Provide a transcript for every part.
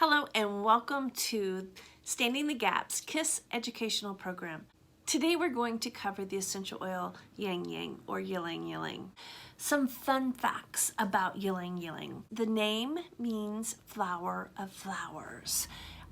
Hello and welcome to Standing the Gap's KISS educational program. Today we're going to cover the essential oil Ylang Ylang or Ylang Ylang. Some fun facts about Ylang Ylang. The name means flower of flowers.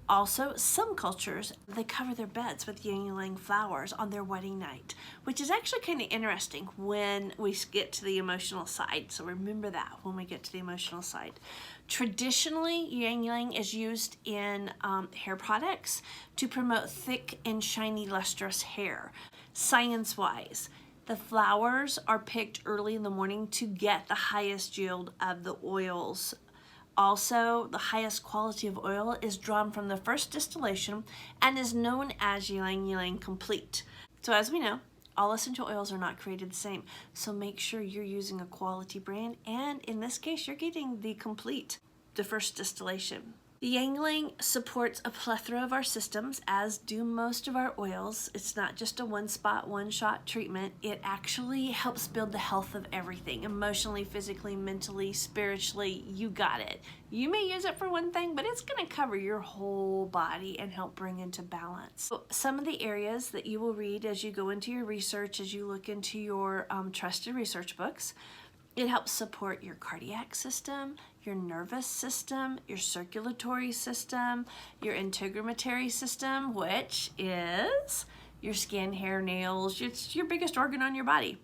Also, some cultures, they cover their beds with Ylang Ylang flowers on their wedding night, which is actually kind of interesting when we get to the emotional side. So remember that when we get to the emotional side. Traditionally, Ylang Ylang is used in hair products to promote thick and shiny, lustrous hair. Science-wise, the flowers are picked early in the morning to get the highest yield of the oils. Also, the highest quality of oil is drawn from the first distillation and is known as Ylang Ylang Complete. So as we know, all essential oils are not created the same. So make sure you're using a quality brand, and in this case, you're getting the Complete, the first distillation. The Ylang Ylang supports a plethora of our systems, as do most of our oils. It's not just a one-spot, one-shot treatment. It actually helps build the health of everything, emotionally, physically, mentally, spiritually. You got it. You may use it for one thing, but it's going to cover your whole body and help bring into balance. So some of the areas that you will read as you go into your research, as you look into your trusted research books, it helps support your cardiac system, your nervous system, your circulatory system, your integumentary system, which is your skin, hair, nails. It's your biggest organ on your body.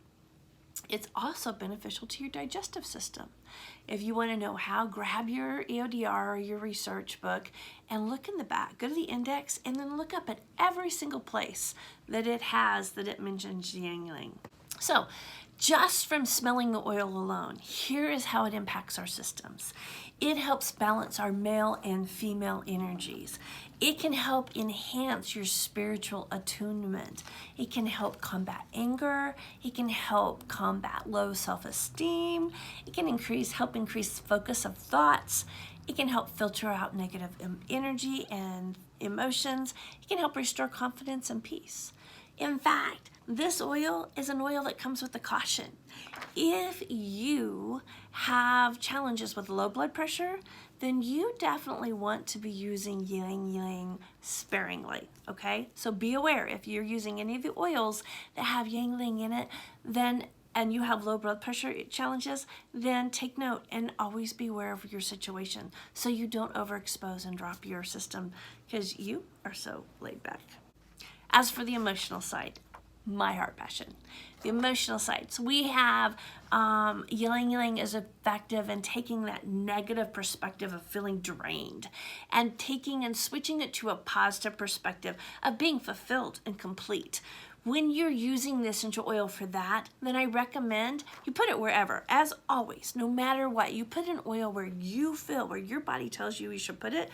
It's also beneficial to your digestive system. If you want to know how, grab your EODR or your research book and look in the back. Go to the index and then look up at every single place that it has that it mentions Ylang Ylang. So, just from smelling the oil alone, here is how it impacts our systems. It helps balance our male and female energies. It can help enhance your spiritual attunement. It can help combat anger. It can help combat low self-esteem. It can help increase focus of thoughts. It can help filter out negative energy and emotions. It can help restore confidence and peace. In fact, this oil is an oil that comes with a caution. If you have challenges with low blood pressure, then you definitely want to be using Ylang Ylang sparingly, okay? So be aware, if you're using any of the oils that have Ylang Ylang in it, and you have low blood pressure challenges, then take note and always be aware of your situation so you don't overexpose and drop your system because you are so laid back. As for the emotional side, my heart passion. The emotional side. So we have Ylang Ylang is effective in taking that negative perspective of feeling drained and taking and switching it to a positive perspective of being fulfilled and complete. When you're using the essential oil for that, then I recommend you put it wherever. As always, no matter what, you put an oil where you feel, where your body tells you should put it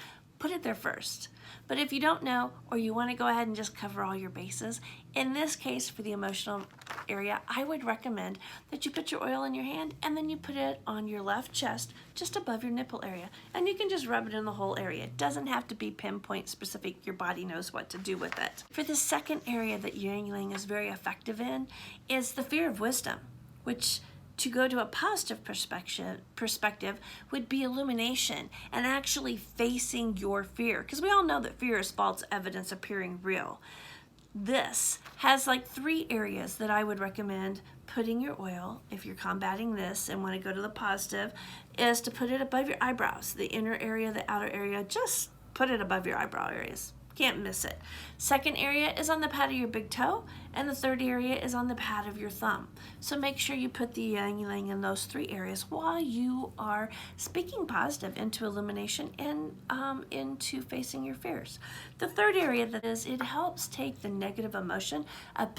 there first. But if you don't know, or you want to go ahead and just cover all your bases, in this case for the emotional area, I would recommend that you put your oil in your hand and then you put it on your left chest, just above your nipple area. And you can just rub it in the whole area. It doesn't have to be pinpoint specific. Your body knows what to do with it. For the second area that Ylang Ylang is very effective in is the fear of wisdom, which to go to a positive perspective would be illumination and actually facing your fear. Because we all know that fear is false evidence appearing real. This has like 3 areas that I would recommend putting your oil, if you're combating this and want to go to the positive, is to put it above your eyebrows. The inner area, the outer area, just put it above your eyebrow areas. Can't miss it. Second area is on the pad of your big toe, and the third area is on the pad of your thumb. So make sure you put the Ylang Ylang in those 3 areas while you are speaking positive into illumination and into facing your fears. The third area that is, it helps take the negative emotion of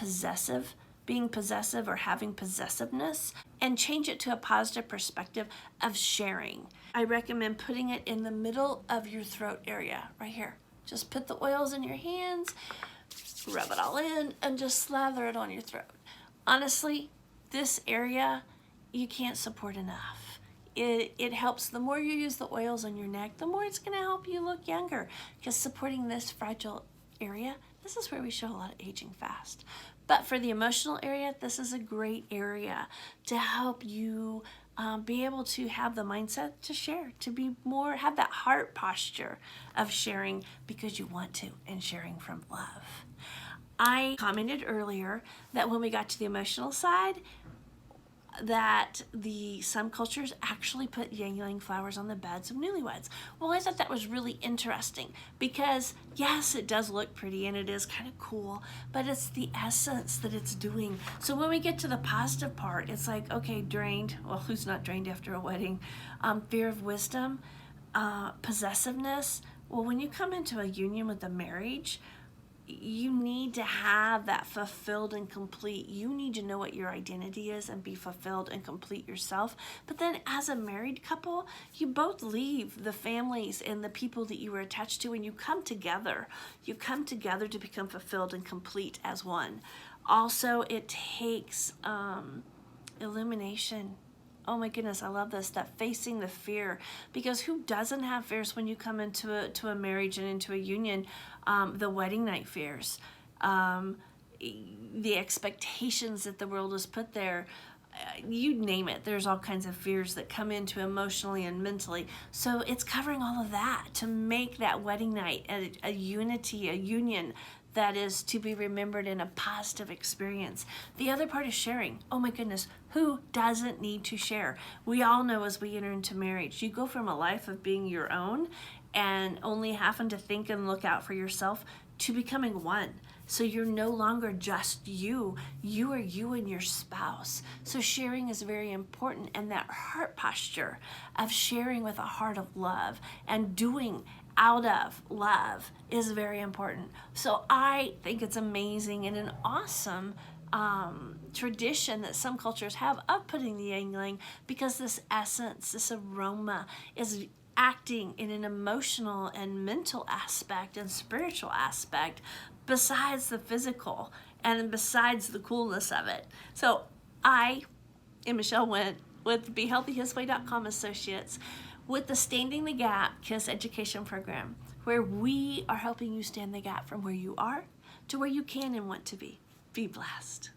being possessive or having possessiveness, and change it to a positive perspective of sharing. I recommend putting it in the middle of your throat area, right here. Just put the oils in your hands, rub it all in, and just slather it on your throat. Honestly, this area, you can't support enough. It helps. The more you use the oils on your neck, the more it's going to help you look younger. Because supporting this fragile area, this is where we show a lot of aging fast. But for the emotional area, this is a great area to help you be able to have the mindset to share, to be more, have that heart posture of sharing because you want to, and sharing from love. I commented earlier that when we got to the emotional side, that some cultures actually put Ylang Ylang flowers on the beds of newlyweds. Well, I thought that was really interesting because yes, it does look pretty and it is kind of cool, but it's the essence that it's doing. So when we get to the positive part, it's like, okay, drained. Well, who's not drained after a wedding? Fear of wisdom, possessiveness. Well, when you come into a union with a marriage, you need to have that fulfilled and complete. You need to know what your identity is and be fulfilled and complete yourself. But then as a married couple, you both leave the families and the people that you were attached to and you come together. You come together to become fulfilled and complete as one. Also, it takes illumination. Oh my goodness, I love this, that facing the fear, because who doesn't have fears when you come into a marriage and into a union? The wedding night fears, the expectations that the world has put there, you name it, there's all kinds of fears that come into emotionally and mentally. So it's covering all of that to make that wedding night a unity, a union that is to be remembered in a positive experience. The other part is sharing. Oh my goodness, who doesn't need to share? We all know as we enter into marriage, you go from a life of being your own and only having to think and look out for yourself to becoming one. So you're no longer just you. You are you and your spouse. So sharing is very important, and that heart posture of sharing with a heart of love and doing out of love is very important. So I think it's amazing and an awesome tradition that some cultures have of putting the Ylang Ylang, because this essence, this aroma is acting in an emotional and mental aspect and spiritual aspect besides the physical and besides the coolness of it. So I am Michelle Wendt with BeHealthyHisWay.com Associates with the Standing the Gap KISS education program, where we are helping you stand the gap from where you are to where you can and want to be. Be blessed.